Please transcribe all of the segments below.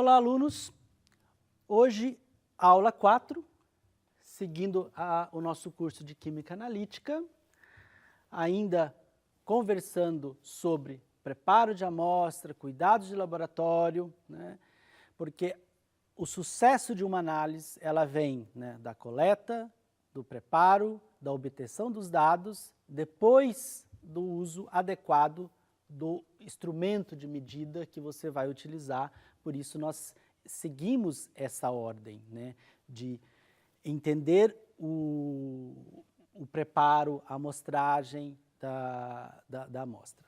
Olá, alunos! Hoje, aula 4, seguindo o nosso curso de Química Analítica, ainda conversando sobre preparo de amostra, cuidados de laboratório, né? Porque o sucesso de uma análise, ela vem, né, da coleta, do preparo, da obtenção dos dados, depois do uso adequado do instrumento de medida que você vai utilizar. Por isso nós seguimos essa ordem, né, de entender o preparo, a amostragem da amostra.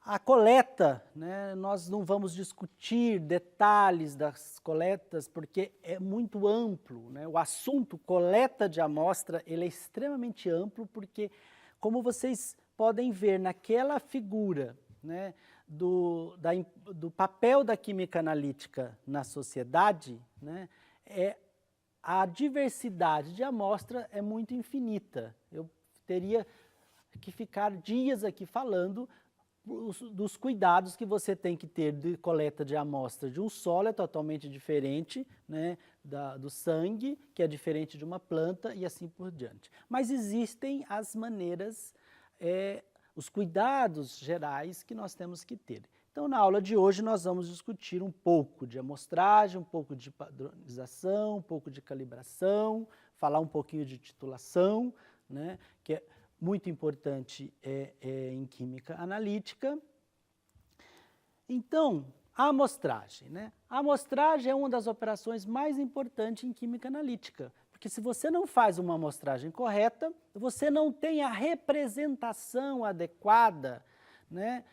A coleta, né, nós não vamos discutir detalhes das coletas porque é muito amplo, né? O assunto coleta de amostra ele é extremamente amplo porque, como vocês podem ver naquela figura, né, do papel da química analítica na sociedade, né, a diversidade de amostra é muito infinita. Eu teria que ficar dias aqui falando dos cuidados que você tem que ter de coleta de amostra de um solo, é totalmente diferente, né, do sangue, que é diferente de uma planta e assim por diante. Mas existem as maneiras, os cuidados gerais que nós temos que ter. Então, na aula de hoje, nós vamos discutir um pouco de amostragem, um pouco de padronização, um pouco de calibração, falar um pouquinho de titulação, né, que é muito importante em química analítica. Então, a amostragem, né? A amostragem é uma das operações mais importantes em química analítica, porque se você não faz uma amostragem correta, você não tem a representação adequada, né,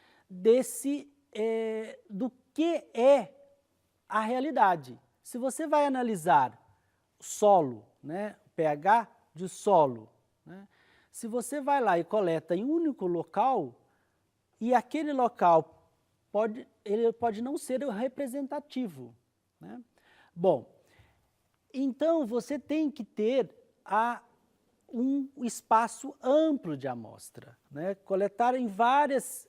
do que é a realidade. Se você vai analisar solo, né, pH de solo, né, se você vai lá e coleta em um único local, e aquele local pode não ser o representativo, né? Bom, então você tem que ter um espaço amplo de amostra, né? Coletar em várias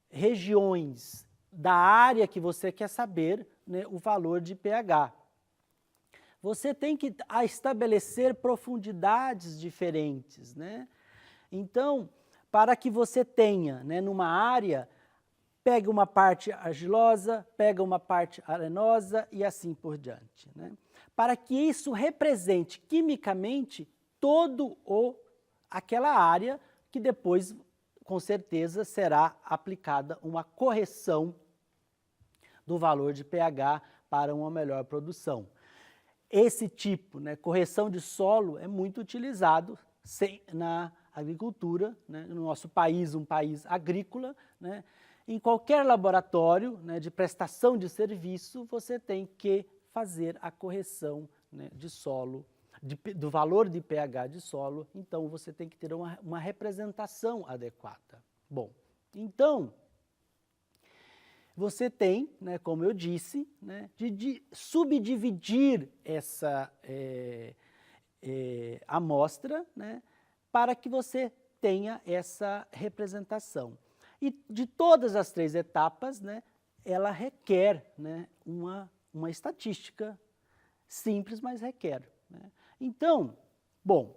regiões da área que você quer saber, né, o valor de pH. Você tem que estabelecer profundidades diferentes, né? Então, para que você tenha, né, numa área, pega uma parte argilosa, pega uma parte arenosa e assim por diante, né? Para que isso represente quimicamente aquela área que depois, com certeza, será aplicada uma correção do valor de pH para uma melhor produção. Esse tipo, né, correção de solo, é muito utilizado na agricultura, né, no nosso país, um país agrícola, né, em qualquer laboratório, né, de prestação de serviço, você tem que fazer a correção, né, de solo, do valor de pH de solo, então você tem que ter uma representação adequada. Bom, então, você tem, né, como eu disse, né, de subdividir essa amostra, né, para que você tenha essa representação. E de todas as 3 etapas, né, ela requer, né, uma estatística simples, mas requer, né? Então, bom,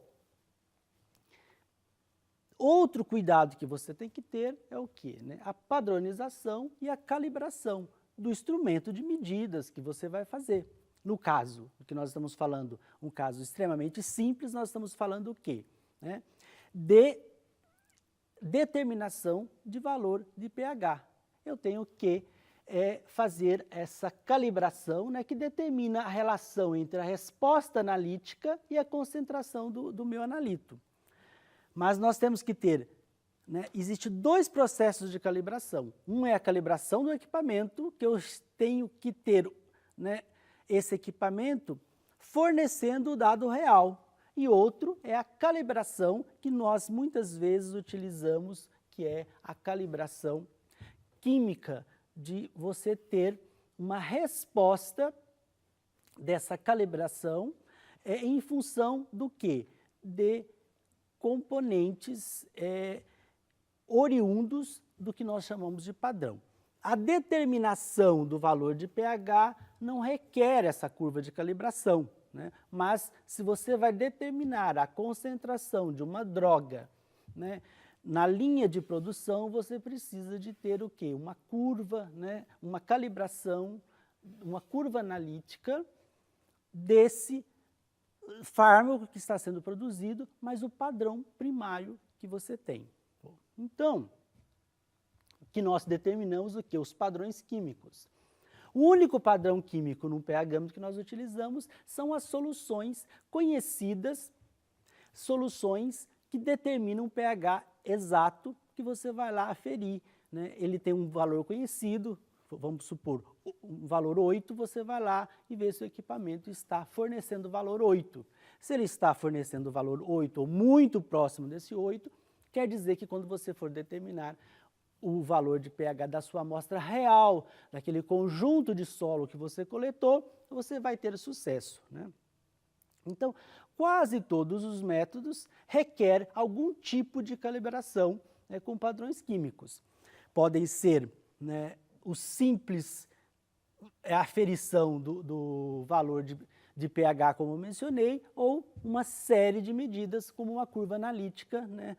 outro cuidado que você tem que ter é o quê, né? A padronização e a calibração do instrumento de medidas que você vai fazer. No caso, que nós estamos falando, um caso extremamente simples, nós estamos falando o quê? Né? De determinação de valor de pH. Eu tenho que fazer essa calibração, né, que determina a relação entre a resposta analítica e a concentração do meu analito. Mas nós temos que ter, né, existe 2 processos de calibração. Um é a calibração do equipamento, que eu tenho que ter, né, esse equipamento fornecendo o dado real. E outro é a calibração que nós muitas vezes utilizamos, que é a calibração química, de você ter uma resposta dessa calibração em função do quê? De componentes oriundos do que nós chamamos de padrão. a determinação do valor de pH não requer essa curva de calibração, né? Mas se você vai determinar a concentração de uma droga, né, na linha de produção, você precisa de ter o quê? Uma curva, né, uma calibração, uma curva analítica desse fármaco que está sendo produzido, mas o padrão primário que você tem. Então, que nós determinamos o quê? Os padrões químicos. O único padrão químico no pH que nós utilizamos são as soluções conhecidas, soluções que determinam o pH exato que você vai lá aferir, né? Ele tem um valor conhecido, vamos supor, um valor 8, você vai lá e vê se o equipamento está fornecendo o valor 8. Se ele está fornecendo o valor 8 ou muito próximo desse 8, quer dizer que quando você for determinar o valor de pH da sua amostra real, daquele conjunto de solo que você coletou, você vai ter sucesso, né? Então, quase todos os métodos requerem algum tipo de calibração, né, com padrões químicos. Podem ser, né, o simples aferição do valor de pH, como eu mencionei, ou uma série de medidas, como uma curva analítica, né,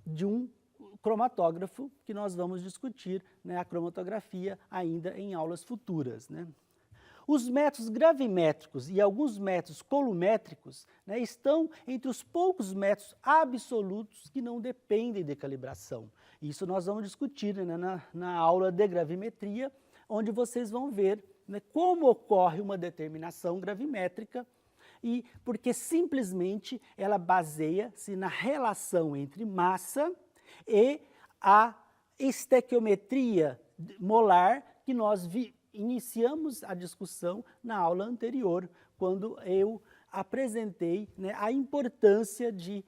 de um cromatógrafo, que nós vamos discutir, né, a cromatografia ainda em aulas futuras, né. Os métodos gravimétricos e alguns métodos columétricos, né, estão entre os poucos métodos absolutos que não dependem de calibração. Isso nós vamos discutir, né, na aula de gravimetria, onde vocês vão ver, né, como ocorre uma determinação gravimétrica, e porque simplesmente ela baseia-se na relação entre massa e a estequiometria molar que nós iniciamos a discussão na aula anterior, quando eu apresentei, né, a importância de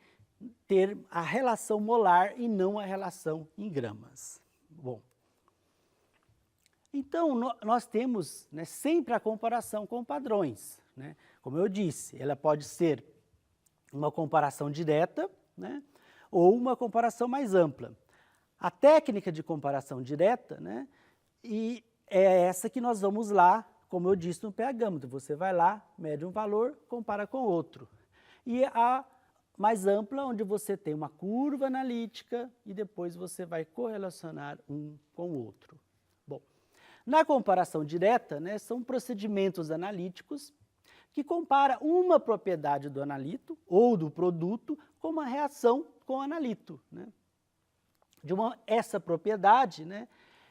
ter a relação molar e não a relação em gramas. Bom, então nós temos, né, sempre a comparação com padrões, né? Como eu disse, ela pode ser uma comparação direta, né, ou uma comparação mais ampla. A técnica de comparação direta, né, e é essa que nós vamos lá, como eu disse, no pH. Você vai lá, mede um valor, compara com outro. E a mais ampla, onde você tem uma curva analítica e depois você vai correlacionar um com o outro. Bom, na comparação direta, né, são procedimentos analíticos que compara uma propriedade do analito ou do produto com uma reação com o analito, né? Essa propriedade, né,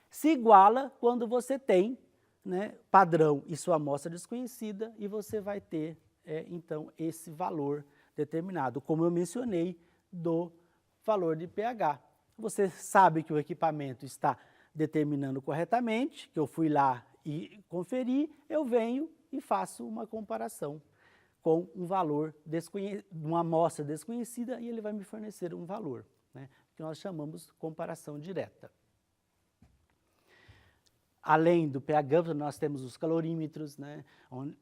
se iguala quando você tem, né, padrão e sua amostra desconhecida, e você vai ter, então, esse valor determinado, como eu mencionei, do valor de pH. Você sabe que o equipamento está determinando corretamente, que eu fui lá e conferi, eu venho e faço uma comparação com um valor uma amostra desconhecida, e ele vai me fornecer um valor, né, que nós chamamos de comparação direta. Além do pH, nós temos os calorímetros, né, onde,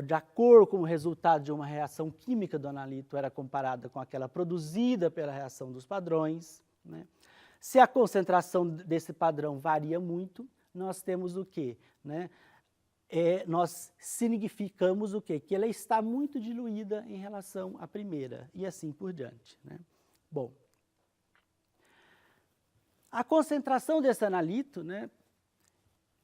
de acordo com o resultado de uma reação química do analito, era comparada com aquela produzida pela reação dos padrões, né. Se a concentração desse padrão varia muito, nós temos o quê? Né? Nós significamos o quê? Que ela está muito diluída em relação à primeira, e assim por diante, né? Bom, a concentração desse analito, né,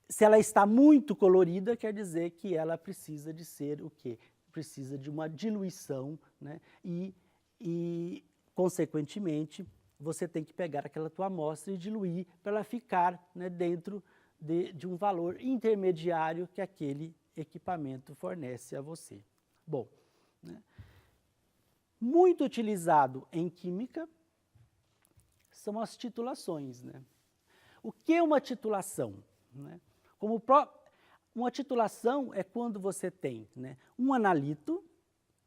se ela está muito colorida, quer dizer que ela precisa de ser o quê? Precisa de uma diluição, né, e consequentemente, você tem que pegar aquela tua amostra e diluir para ela ficar, né, dentro de um valor intermediário que aquele equipamento fornece a você. Bom, né, muito utilizado em química são as titulações, né? O que é uma titulação, né? Uma titulação é quando você tem, né, um analito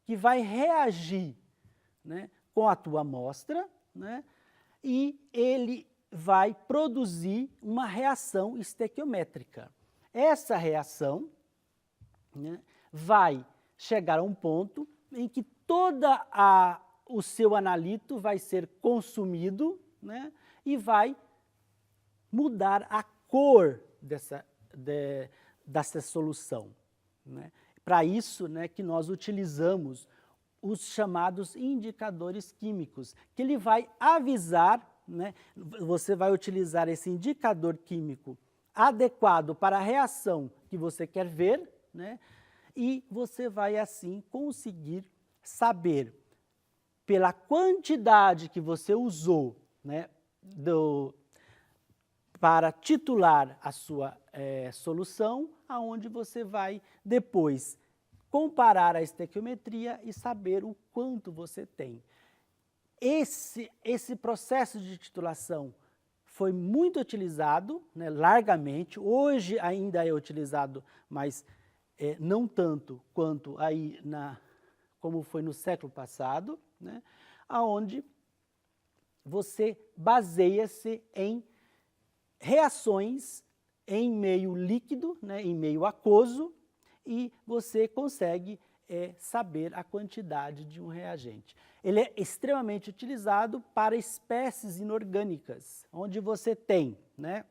que vai reagir, né, com a tua amostra, né, e ele vai produzir uma reação estequiométrica. Essa reação, né, vai chegar a um ponto em que o seu analito vai ser consumido, né, e vai mudar a cor dessa solução, né? Para isso, né, que nós utilizamos os chamados indicadores químicos, que ele vai avisar, né, você vai utilizar esse indicador químico adequado para a reação que você quer ver, né, e você vai assim conseguir saber pela quantidade que você usou, né, para titular a sua solução, aonde você vai depois comparar a estequiometria e saber o quanto você tem. Esse processo de titulação foi muito utilizado, né, largamente, hoje ainda é utilizado, mas não tanto quanto aí como foi no século passado, né, onde você baseia-se em reações em meio líquido, né, em meio aquoso, e você consegue saber a quantidade de um reagente. Ele é extremamente utilizado para espécies inorgânicas, onde você tem, né,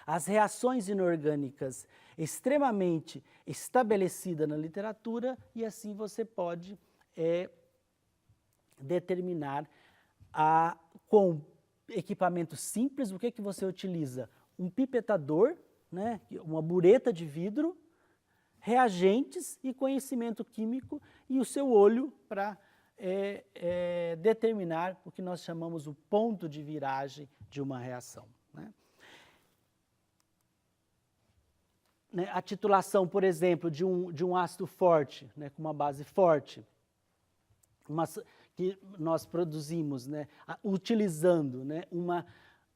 as reações inorgânicas extremamente estabelecidas na literatura, e assim você pode determinar com equipamento simples. O que você utiliza? Um pipetador, né, uma bureta de vidro, reagentes e conhecimento químico, e o seu olho para determinar o que nós chamamos o ponto de viragem de uma reação, né? A titulação, por exemplo, de um ácido forte, né, com uma base forte, que nós produzimos, né, utilizando, né,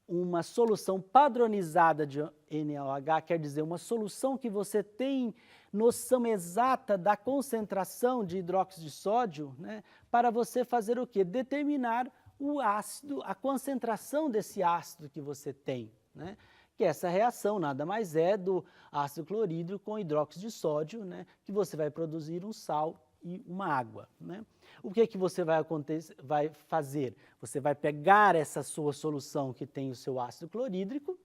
uma solução padronizada de NaOH, quer dizer, uma solução que você tem noção exata da concentração de hidróxido de sódio, né, para você fazer o quê? Determinar o ácido, a concentração desse ácido que você tem, né? Que essa reação nada mais é do ácido clorídrico com hidróxido de sódio, né, que você vai produzir um sal e uma água, né? O que você vai fazer? Você vai pegar essa sua solução que tem o seu ácido clorídrico,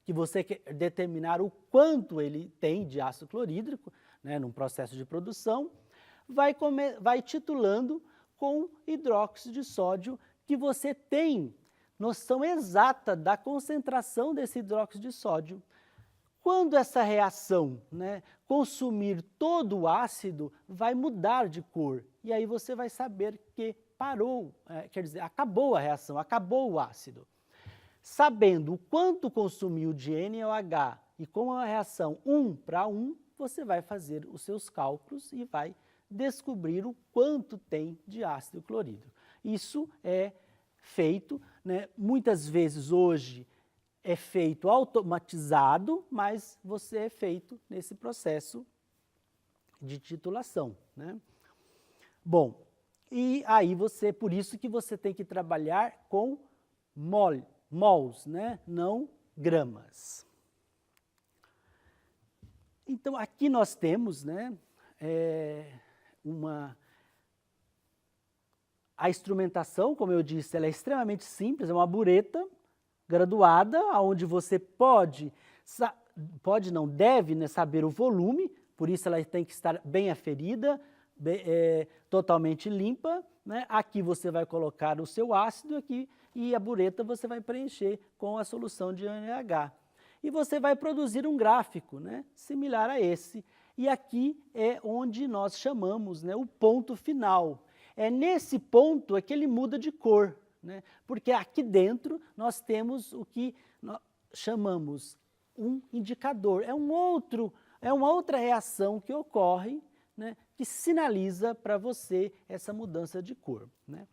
que você quer determinar o quanto ele tem de ácido clorídrico, né, num processo de produção, vai titulando com hidróxido de sódio, que você tem noção exata da concentração desse hidróxido de sódio. Quando essa reação, né, consumir todo o ácido, vai mudar de cor, e aí você vai saber que parou, quer dizer, acabou a reação, acabou o ácido. Sabendo o quanto consumiu de NaOH e com a reação 1 para 1, você vai fazer os seus cálculos e vai descobrir o quanto tem de ácido clorídrico. Isso é feito, né, muitas vezes hoje é feito automatizado, mas você é feito nesse processo de titulação, né? Bom, e aí por isso que você tem que trabalhar com mols, né? Não gramas. Então, aqui nós temos, né, a instrumentação, como eu disse, ela é extremamente simples, é uma bureta graduada, onde você deve, né, saber o volume, por isso ela tem que estar bem aferida, totalmente limpa, né? Aqui você vai colocar o seu ácido aqui, e a bureta você vai preencher com a solução de NaOH. E você vai produzir um gráfico, né, similar a esse. E aqui é onde nós chamamos, né, o ponto final. É nesse ponto que ele muda de cor, né, porque aqui dentro nós temos o que nós chamamos um indicador. É uma outra reação que ocorre, né, que sinaliza para você essa mudança de cor, né?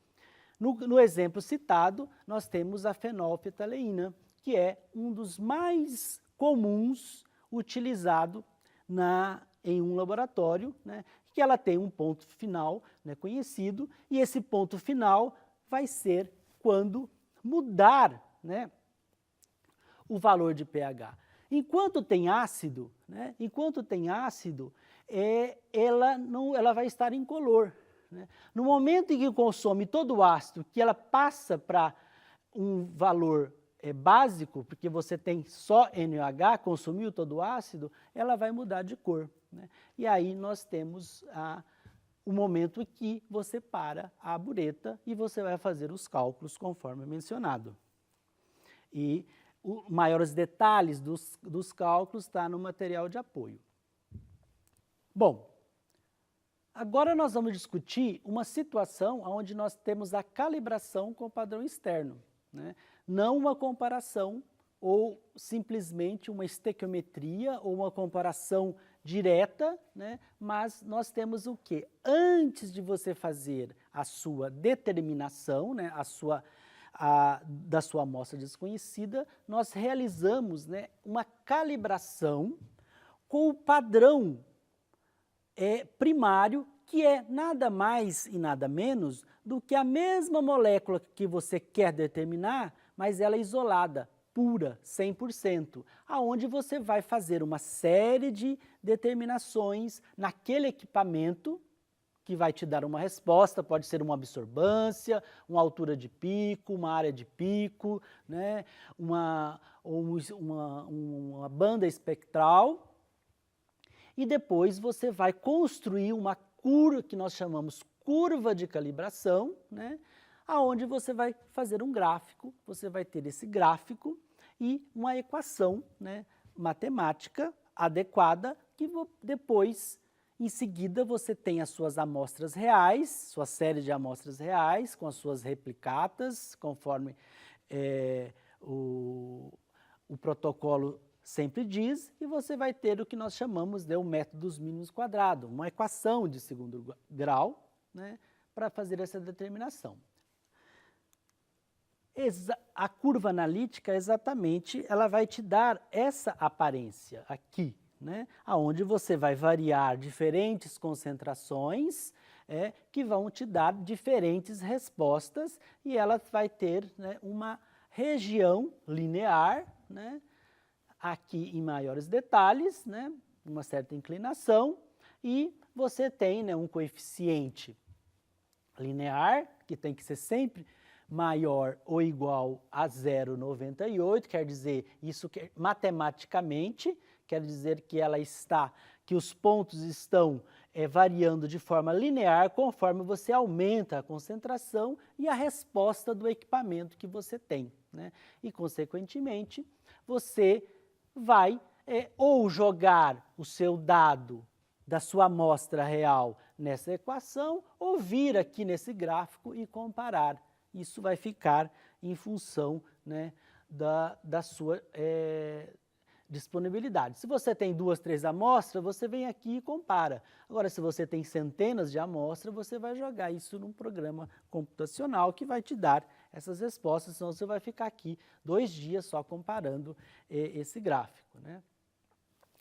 No exemplo citado, nós temos a fenolftaleína, que é um dos mais comuns utilizado em um laboratório, né, que ela tem um ponto final, né, conhecido, e esse ponto final vai ser quando mudar, né, o valor de pH. Enquanto tem ácido, né, ela vai estar incolor, né? No momento em que consome todo o ácido, que ela passa para um valor básico, porque você tem só NaOH, consumiu todo o ácido, ela vai mudar de cor, né? E aí nós temos o momento em que você para a bureta e você vai fazer os cálculos conforme mencionado. E os maiores detalhes dos cálculos está no material de apoio. Bom, agora nós vamos discutir uma situação onde nós temos a calibração com o padrão externo, né? Não uma comparação ou simplesmente uma estequiometria ou uma comparação direta, né? Mas nós temos o quê? Antes de você fazer a sua determinação, né? Da sua amostra desconhecida, nós realizamos, né, uma calibração com o padrão primário, que é nada mais e nada menos do que a mesma molécula que você quer determinar, mas ela é isolada, pura, 100%, aonde você vai fazer uma série de determinações naquele equipamento que vai te dar uma resposta, pode ser uma absorbância, uma altura de pico, uma área de pico, né, uma banda espectral, e depois você vai construir uma curva que nós chamamos curva de calibração, né, aonde você vai fazer um gráfico, você vai ter esse gráfico e uma equação, né, matemática adequada, que depois, em seguida, você tem as suas amostras reais, sua série de amostras reais, com as suas replicatas, conforme o protocolo sempre diz, e você vai ter o que nós chamamos de o método dos mínimos quadrados, uma equação de segundo grau, né, para fazer essa determinação. A curva analítica, exatamente, ela vai te dar essa aparência aqui, né, onde você vai variar diferentes concentrações que vão te dar diferentes respostas, e ela vai ter, né, uma região linear, né, aqui em maiores detalhes, né, uma certa inclinação, e você tem, né, um coeficiente linear, que tem que ser sempre maior ou igual a 0,98, quer dizer, isso matematicamente, quer dizer que os pontos estão variando de forma linear conforme você aumenta a concentração e a resposta do equipamento que você tem, né? E, consequentemente, você vai ou jogar o seu dado da sua amostra real nessa equação, ou vir aqui nesse gráfico e comparar. Isso vai ficar em função, né, da sua disponibilidade. Se você tem 2, 3 amostras, você vem aqui e compara. Agora, se você tem centenas de amostras, você vai jogar isso num programa computacional que vai te dar essas respostas, senão você vai ficar aqui 2 dias só comparando esse gráfico, né?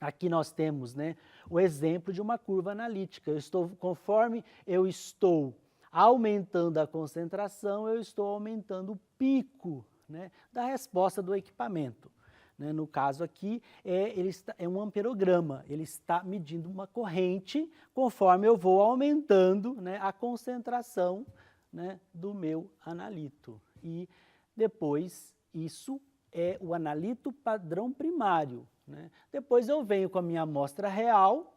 Aqui nós temos, né, o exemplo de uma curva analítica. Conforme eu estou aumentando a concentração, eu estou aumentando o pico, né, da resposta do equipamento. Né? No caso aqui, é um amperograma, ele está medindo uma corrente conforme eu vou aumentando, né, a concentração, né, do meu analito. E depois, isso é o analito padrão primário, né? Depois eu venho com a minha amostra real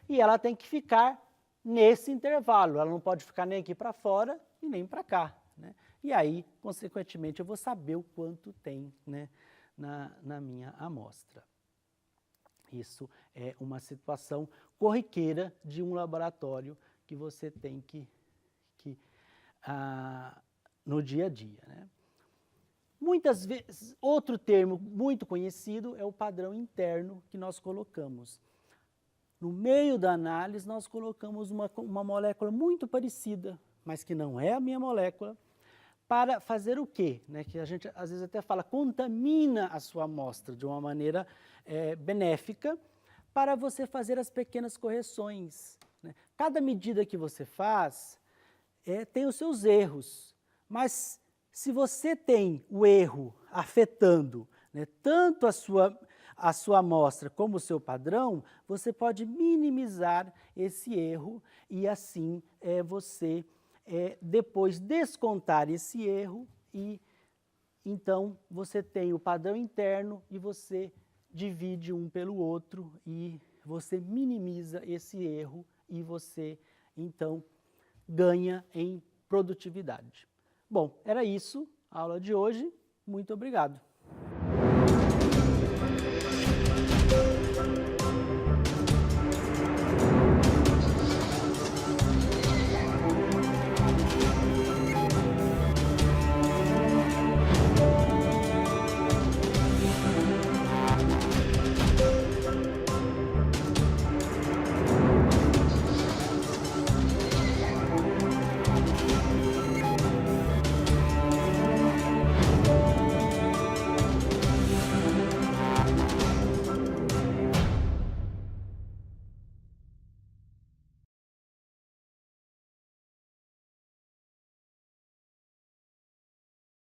e ela tem que ficar nesse intervalo, ela não pode ficar nem aqui para fora e nem para cá, né? E aí, consequentemente, eu vou saber o quanto tem, né, na minha amostra. Isso é uma situação corriqueira de um laboratório que você tem no dia a dia, né? Muitas vezes, outro termo muito conhecido é o padrão interno que nós colocamos. No meio da análise, nós colocamos uma molécula muito parecida, mas que não é a minha molécula, para fazer o quê? Né? Que a gente, às vezes, até fala, contamina a sua amostra de uma maneira benéfica, para você fazer as pequenas correções, né? Cada medida que você faz tem os seus erros, mas se você tem o erro afetando, né, tanto a sua amostra como o seu padrão, você pode minimizar esse erro e assim você depois descontar esse erro e então você tem o padrão interno e você divide um pelo outro e você minimiza esse erro e você, então, ganha em produtividade. Bom, era isso a aula de hoje. Muito obrigado.